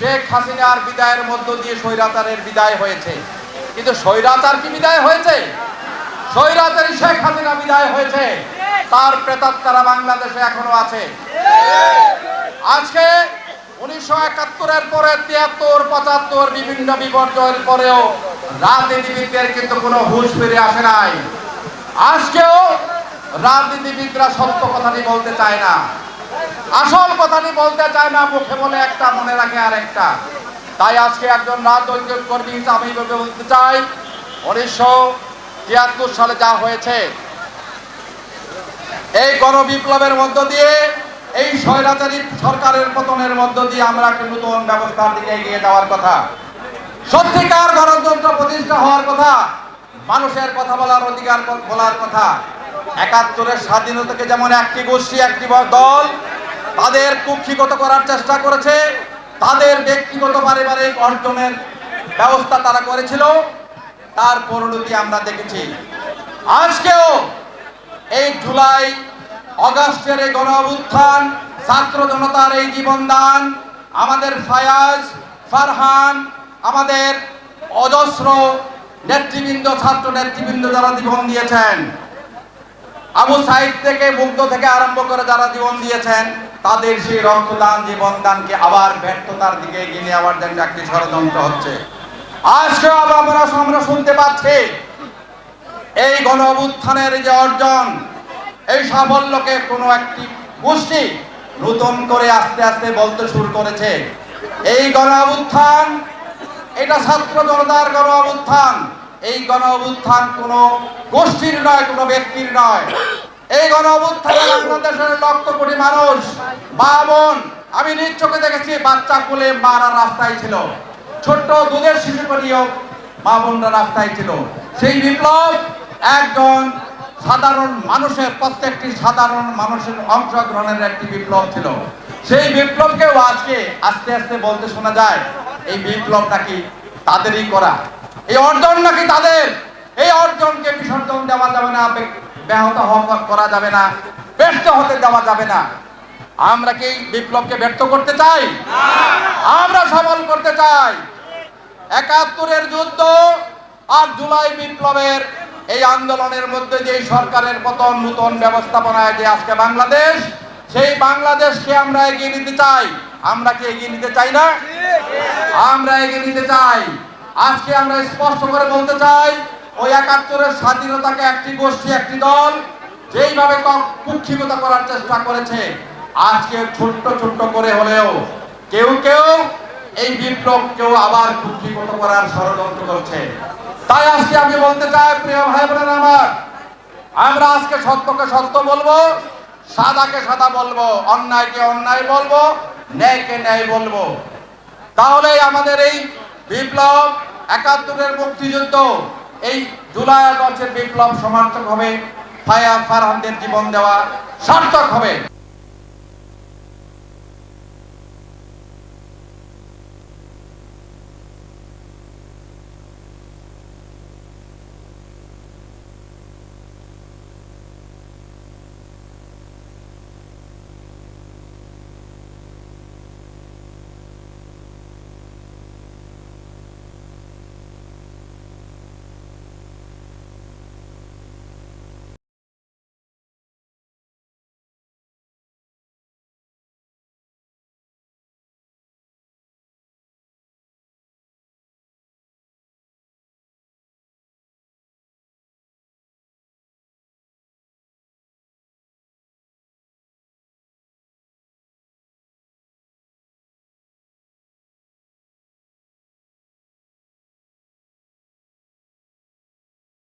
শেখ হাসিনার বিদায়ের মধ্য দিয়ে স্বৈরাচারের বিদায় হয়েছে, কিন্তু স্বৈরাচার কি বিদায় হয়েছে? স্বৈরাচারী শেখ হাসিনা বিদায় হয়েছে, তার প্রেতাত্মারা বাংলাদেশে এখনো আছে। আজকে 1971-এর পরে 73, 75 বিভিন্ন বিপর্যয়ের পরেও রাজনীতিবিদদের কিন্তু কোনো হুঁশ ফিরে আসে নাই। আজকেও রাজনীতিবিদরা সত্য কথাটি বলতে চায় না, আসল কথাটি বলতে চায় না, মুখে বলে একটা মনে রাখে আর একটা। তাই আজকে একজন রাজনৈতিক কর্মী হিসেবে আমি বলতে চাই, 1973 সালে যা হয়েছে, এই গণবিপ্লবের মধ্য দিয়ে, এই স্বৈরাচারী সরকারের পতনের মধ্য দিয়ে আমরা একটা নতুন ব্যবস্থার দিকে এগিয়ে যাওয়ার কথা, সত্যিকার গণতন্ত্র প্রতিষ্ঠা হওয়ার কথা, মানুষের কথা বলার অধিকার বলার কথা। 71-এর স্বাধীনতাকে যেমন একটি গোষ্ঠী, একটি দল তাদের কুক্ষিগত করার চেষ্টা করেছে, তাদের ব্যক্তিগত পারিবারিক অর্জনের ব্যবস্থা তারা করেছিল, তার পরিণতি আমরা দেখেছি। আজকেও এই জুলাই আগস্টের এই গণ অভ্যুত্থান, ছাত্র জনতার এই জীবনদান, আমাদের ফায়াজ, ফারহান, আমাদের অজস্র নেতৃবৃন্দ, ছাত্র নেতৃবৃন্দ যারা জীবন দিয়েছেন, আবু সাইদ থেকে মুগ্ধ থেকে আরম্ভ করে যারা জীবন দিয়েছেন, তাদের সেই রক্তদান, জীবনদানকে আবার ব্যর্থতার দিকে এগিয়ে নেওয়ার জন্য একটি ষড়যন্ত্র হচ্ছে। আজকে আমরা শুনতে পাচ্ছি এই গণ অভ্যুত্থানের যে অর্জন, এই সাফল্যকে কোনো একটি গোষ্ঠী নতুন করে আস্তে আস্তে বলতে শুরু করেছে। এই গণ অভ্যুত্থান, এটা ছাত্র জনতার গণ অভ্যুত্থান। এই গণ অভ্যুত্থান কোনো গোষ্ঠীর নয়, কোনো ব্যক্তির নয়। এই গণ অভ্যুত্থানে বাংলাদেশের লক্ষ কোটি মানুষ, মা বোন, আমি নিজ চোখে দেখেছি, বাচ্চা কোলে মারা রাস্তায় ছিল, ছোট্ট দুধের শিশুকে নিয়েও মা বোনরা রাস্তায় ছিল। সেই বিপ্লব একজন সাধারণ মানুষের, প্রত্যেকটি সাধারণ মানুষের অংশগ্রহণের একটি বিপ্লব ছিল। সেই বিপ্লবকেও আজকে আস্তে আস্তে বলতে শোনা যায় এই বিপ্লব নাকি তাদেরই করা, এই অর্জন নাকি তাদের। এই অর্জনকে বিসর্জন দেওয়া যাবে না, ব্যাহত করা যাবে না, ব্যর্থ হতে দেওয়া যাবে না। আমরা কি বিপ্লবকে ব্যর্থ করতে চাই? আমরা সফল করতে চাই। 71-এর যুদ্ধ আর জুলাই বিপ্লবের এই আন্দোলনের মধ্যে যে সরকারের পতন, নতুন ব্যবস্থাপনায় যে আজকে বাংলাদেশ, সেই বাংলাদেশকে আমরা এগিয়ে নিতে চাই। আমরা কি এগিয়ে নিতে চাই না? আমরা এগিয়ে নিতে চাই। আজকে আমরা স্পষ্ট করে বলতে চাই, ওই 71-এর স্বাধীনতাকে একটি গোষ্ঠী, একটি দল যেইভাবে কুক্ষিগত করার চেষ্টা করেছে, আজকে ছোট্ট ছোট্ট করে হলেও কেউ কেউ এই বিপ্লবকেও আবার কুক্ষিগত করার ষড়যন্ত্র করছে। তাই আজকে আমি বলতে চাই, প্রিয় ভাই বোনেরা আমার, আমরা আজকে সত্যকে সত্য বলবো, সাদাকে সাদা বলবো, অন্যায়কে অন্যায় বলবো, ন্যায়কে ন্যায় বলবো। তাহলেই আমাদের এই বিপ্লব, 71-এর মুক্তিযুদ্ধ, এই জুলাই আগস্টের বিপ্লব সমার্থক হবে, ফারহানদের জীবন দেওয়া সার্থক হবে।